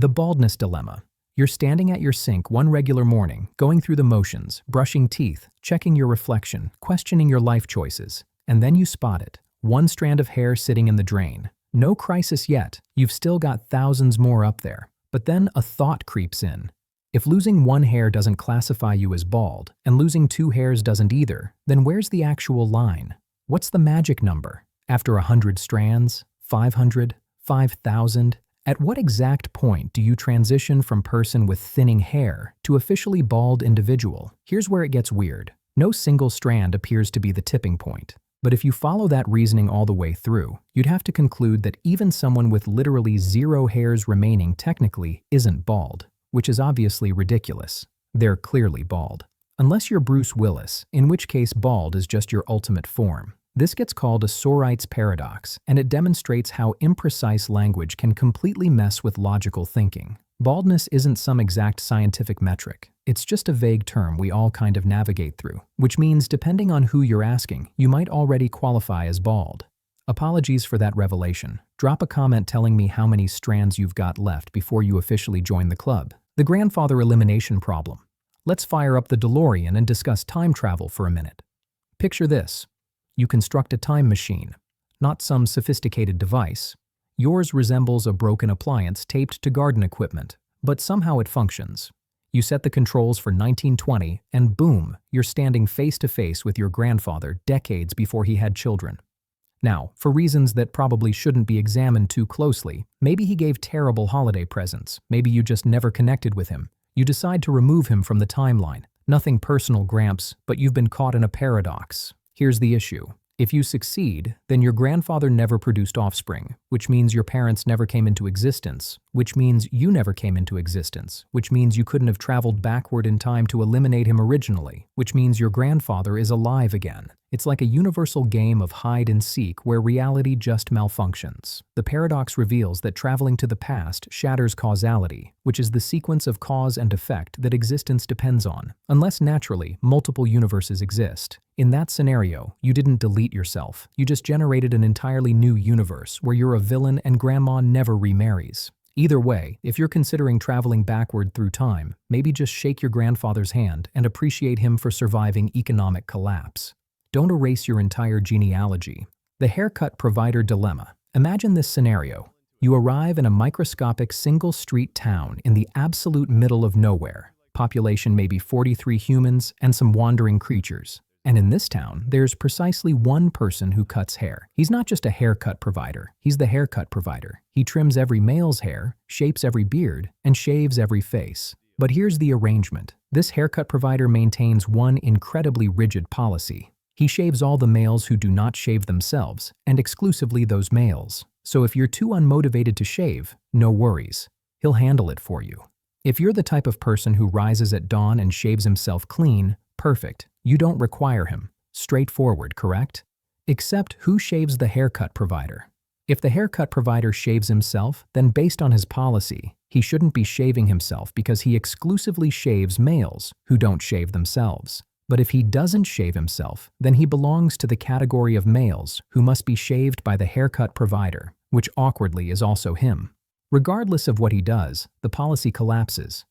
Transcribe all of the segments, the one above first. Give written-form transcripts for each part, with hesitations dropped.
The baldness dilemma. You're standing at your sink one regular morning, going through the motions, brushing teeth, checking your reflection, questioning your life choices, and then you spot it. One strand of hair sitting in the drain. No crisis yet, you've still got thousands more up there. But then a thought creeps in. If losing one hair doesn't classify you as bald, and losing two hairs doesn't either, then where's the actual line? What's the magic number? After 100 strands? 500? 5,000? At what exact point do you transition from person with thinning hair to officially bald individual? Here's where it gets weird. No single strand appears to be the tipping point. But if you follow that reasoning all the way through, you'd have to conclude that even someone with literally 0 hairs remaining technically isn't bald, which is obviously ridiculous. They're clearly bald. Unless you're Bruce Willis, in which case bald is just your ultimate form. This gets called a Sorites paradox, and it demonstrates how imprecise language can completely mess with logical thinking. Baldness isn't some exact scientific metric. It's just a vague term we all kind of navigate through, which means depending on who you're asking, you might already qualify as bald. Apologies for that revelation. Drop a comment telling me how many strands you've got left before you officially join the club. The grandfather elimination problem. Let's fire up the DeLorean and discuss time travel for a minute. Picture this. You construct a time machine, not some sophisticated device. Yours resembles a broken appliance taped to garden equipment, but somehow it functions. You set the controls for 1920, and boom, you're standing face to face with your grandfather decades before he had children. Now, for reasons that probably shouldn't be examined too closely, maybe he gave terrible holiday presents, maybe you just never connected with him. You decide to remove him from the timeline. Nothing personal, Gramps, but you've been caught in a paradox. Here's the issue. If you succeed, then your grandfather never produced offspring, which means your parents never came into existence, which means you never came into existence, which means you couldn't have traveled backward in time to eliminate him originally, which means your grandfather is alive again. It's like a universal game of hide and seek where reality just malfunctions. The paradox reveals that traveling to the past shatters causality, which is the sequence of cause and effect that existence depends on, unless naturally multiple universes exist. In that scenario, you didn't delete yourself, you just generated an entirely new universe where you're a villain and grandma never remarries. Either way, if you're considering traveling backward through time, maybe just shake your grandfather's hand and appreciate him for surviving economic collapse. Don't erase your entire genealogy. The haircut provider dilemma. Imagine this scenario. You arrive in a microscopic single-street town in the absolute middle of nowhere. Population maybe 43 humans and some wandering creatures. And in this town, there's precisely one person who cuts hair. He's not just a haircut provider, he's the haircut provider. He trims every male's hair, shapes every beard, and shaves every face. But here's the arrangement. This haircut provider maintains one incredibly rigid policy. He shaves all the males who do not shave themselves, and exclusively those males. So if you're too unmotivated to shave, no worries. He'll handle it for you. If you're the type of person who rises at dawn and shaves himself clean, perfect. You don't require him. Straightforward, correct? Except who shaves the haircut provider? If the haircut provider shaves himself, then based on his policy, he shouldn't be shaving himself because he exclusively shaves males who don't shave themselves. But if he doesn't shave himself, then he belongs to the category of males who must be shaved by the haircut provider, which awkwardly is also him. Regardless of what he does, the policy collapses.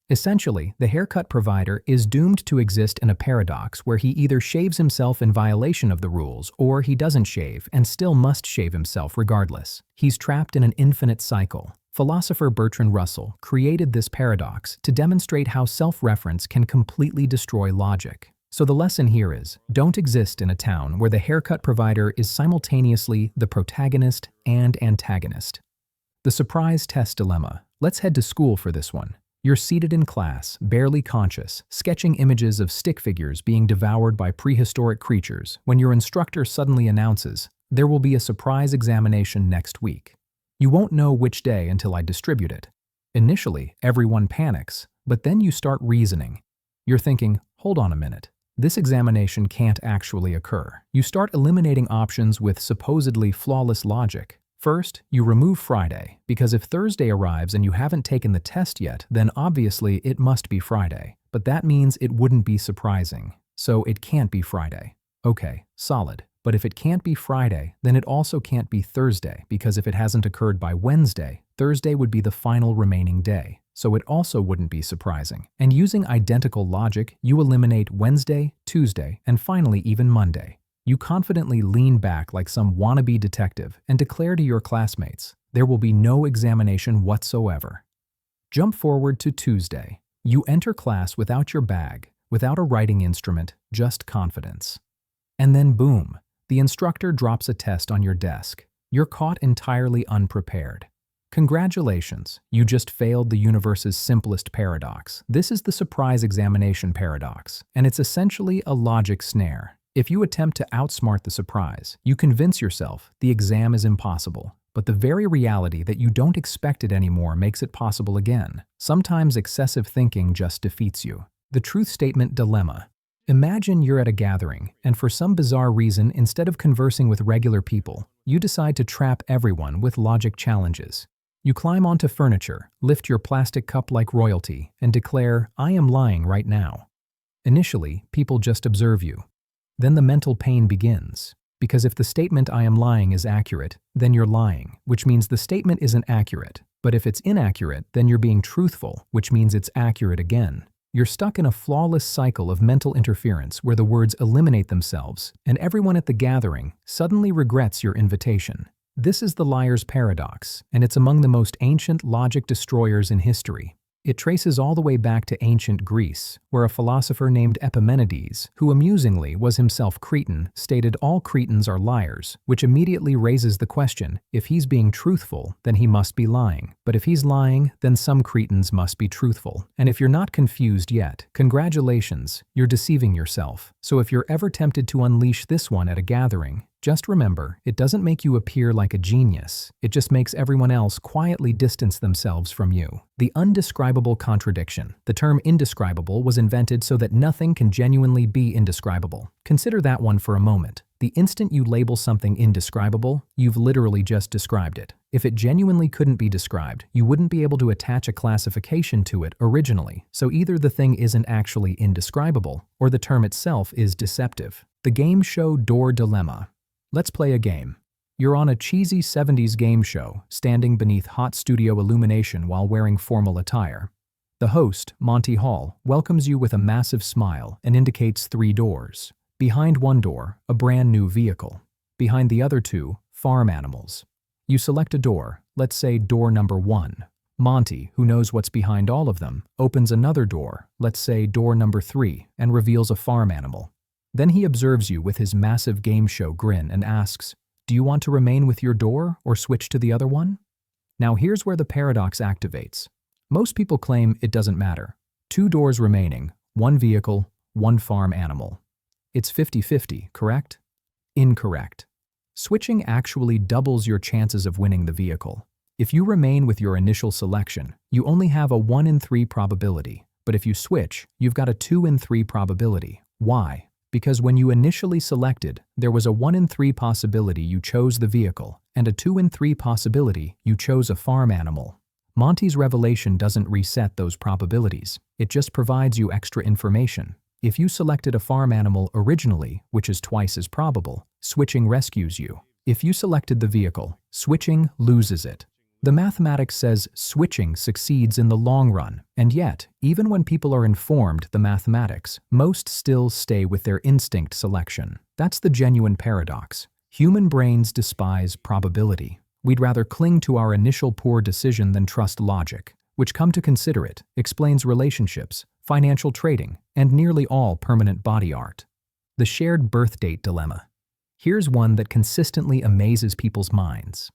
Essentially, the haircut provider is doomed to exist in a paradox where he either shaves himself in violation of the rules or he doesn't shave and still must shave himself regardless. He's trapped in an infinite cycle. Philosopher Bertrand Russell created this paradox to demonstrate how self-reference can completely destroy logic. So the lesson here is, don't exist in a town where the haircut provider is simultaneously the protagonist and antagonist. The surprise test dilemma. Let's head to school for this one. You're seated in class, barely conscious, sketching images of stick figures being devoured by prehistoric creatures when your instructor suddenly announces, there will be a surprise examination next week. You won't know which day until I distribute it. Initially, everyone panics, but then you start reasoning. You're thinking, hold on a minute. This examination can't actually occur. You start eliminating options with supposedly flawless logic. First, you remove Friday, because if Thursday arrives and you haven't taken the test yet, then obviously it must be Friday. But that means it wouldn't be surprising, so it can't be Friday. Okay, solid. But if it can't be Friday, then it also can't be Thursday, because if it hasn't occurred by Wednesday, Thursday would be the final remaining day, so it also wouldn't be surprising. And using identical logic, you eliminate Wednesday, Tuesday, and finally even Monday. You confidently lean back like some wannabe detective and declare to your classmates, there will be no examination whatsoever. Jump forward to Tuesday. You enter class without your bag, without a writing instrument, just confidence. And then boom, the instructor drops a test on your desk. You're caught entirely unprepared. Congratulations, you just failed the universe's simplest paradox. This is the surprise examination paradox, and it's essentially a logic snare. If you attempt to outsmart the surprise, you convince yourself the exam is impossible. But the very reality that you don't expect it anymore makes it possible again. Sometimes excessive thinking just defeats you. The truth statement dilemma. Imagine you're at a gathering, and for some bizarre reason, instead of conversing with regular people, you decide to trap everyone with logic challenges. You climb onto furniture, lift your plastic cup like royalty, and declare, I am lying right now. Initially, people just observe you. Then the mental pain begins. Because if the statement I am lying is accurate, then you're lying, which means the statement isn't accurate. But if it's inaccurate, then you're being truthful, which means it's accurate again. You're stuck in a flawless cycle of mental interference where the words eliminate themselves, and everyone at the gathering suddenly regrets your invitation. This is the liar's paradox, and it's among the most ancient logic destroyers in history. It traces all the way back to ancient Greece, where a philosopher named Epimenides, who amusingly was himself Cretan, stated all Cretans are liars, which immediately raises the question, if he's being truthful, then he must be lying. But if he's lying, then some Cretans must be truthful. And if you're not confused yet, congratulations, you're deceiving yourself. So if you're ever tempted to unleash this one at a gathering, just remember, it doesn't make you appear like a genius. It just makes everyone else quietly distance themselves from you. The undescribable contradiction. The term indescribable was invented so that nothing can genuinely be indescribable. Consider that one for a moment. The instant you label something indescribable, you've literally just described it. If it genuinely couldn't be described, you wouldn't be able to attach a classification to it originally. So either the thing isn't actually indescribable, or the term itself is deceptive. The game show door dilemma. Let's play a game. You're on a cheesy 70s game show, standing beneath hot studio illumination while wearing formal attire. The host, Monty Hall, welcomes you with a massive smile and indicates 3 doors. Behind one door, a brand new vehicle. Behind the other 2, farm animals. You select a door, let's say door number 1. Monty, who knows what's behind all of them, opens another door, let's say door number 3, and reveals a farm animal. Then he observes you with his massive game show grin and asks, do you want to remain with your door or switch to the other one? Now here's where the paradox activates. Most people claim it doesn't matter. 2 doors remaining, 1 vehicle, 1 farm animal. It's 50-50, correct? Incorrect. Switching actually doubles your chances of winning the vehicle. If you remain with your initial selection, you only have a 1 in 3 probability. But if you switch, you've got a 2 in 3 probability. Why? Because when you initially selected, there was a 1 in 3 possibility you chose the vehicle, and a 2 in 3 possibility you chose a farm animal. Monty's revelation doesn't reset those probabilities. It just provides you extra information. If you selected a farm animal originally, which is twice as probable, switching rescues you. If you selected the vehicle, switching loses it. The mathematics says switching succeeds in the long run, and yet, even when people are informed the mathematics, most still stay with their instinct selection. That's the genuine paradox. Human brains despise probability. We'd rather cling to our initial poor decision than trust logic, which, come to consider it, explains relationships, financial trading, and nearly all permanent body art. The shared birth date dilemma. Here's one that consistently amazes people's minds.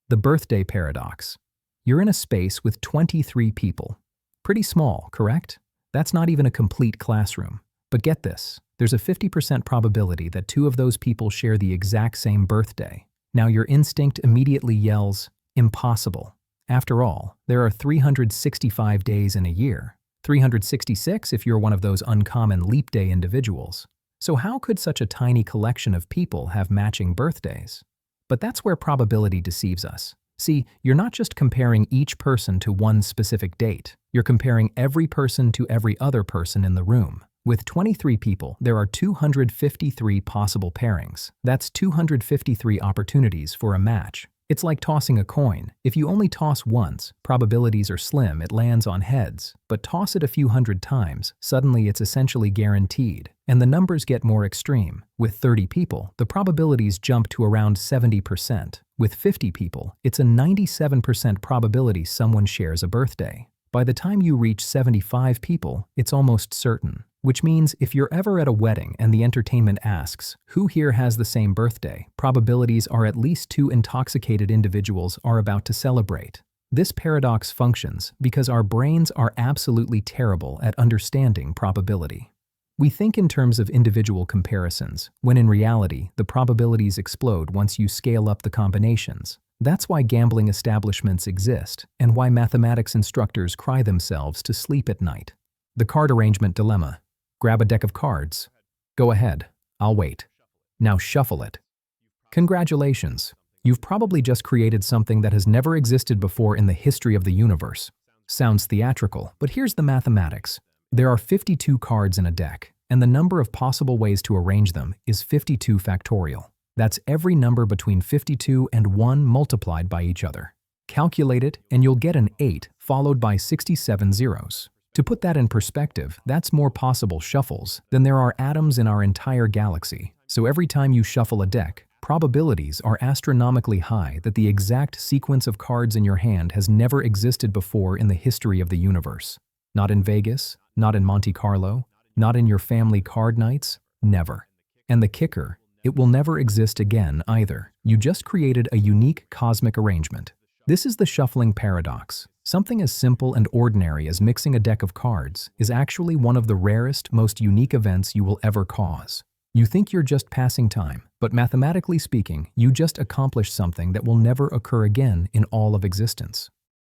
The birthday paradox. You're in a space with 23 people. Pretty small, correct? That's not even a complete classroom. But get this, there's a 50% probability that 2 of those people share the exact same birthday. Now your instinct immediately yells, impossible. After all, there are 365 days in a year. 366 if you're one of those uncommon leap day individuals. So how could such a tiny collection of people have matching birthdays? But that's where probability deceives us. See, you're not just comparing each person to one specific date. You're comparing every person to every other person in the room. With 23 people, there are 253 possible pairings. That's 253 opportunities for a match. It's like tossing a coin. If you only toss once, probabilities are slim it lands on heads. But toss it a few hundred times, suddenly it's essentially guaranteed. And the numbers get more extreme. With 30 people, the probabilities jump to around 70%. With 50 people, it's a 97% probability someone shares a birthday. By the time you reach 75 people, it's almost certain. Which means if you're ever at a wedding and the entertainment asks, who here has the same birthday, probabilities are at least 2 intoxicated individuals are about to celebrate. This paradox functions because our brains are absolutely terrible at understanding probability. We think in terms of individual comparisons, when in reality, the probabilities explode once you scale up the combinations. That's why gambling establishments exist and why mathematics instructors cry themselves to sleep at night. The card arrangement dilemma. Grab a deck of cards. Go ahead, I'll wait. Now shuffle it. Congratulations, you've probably just created something that has never existed before in the history of the universe. Sounds theatrical, but here's the mathematics. There are 52 cards in a deck, and the number of possible ways to arrange them is 52 factorial. That's every number between 52 and 1 multiplied by each other. Calculate it, and you'll get an 8 followed by 67 zeros. To put that in perspective, that's more possible shuffles than there are atoms in our entire galaxy. So every time you shuffle a deck, probabilities are astronomically high that the exact sequence of cards in your hand has never existed before in the history of the universe. Not in Vegas, not in Monte Carlo, not in your family card nights, never. And the kicker, it will never exist again either. You just created a unique cosmic arrangement. This is the shuffling paradox. Something as simple and ordinary as mixing a deck of cards is actually one of the rarest, most unique events you will ever cause. You think you're just passing time, but mathematically speaking, you just accomplished something that will never occur again in all of existence.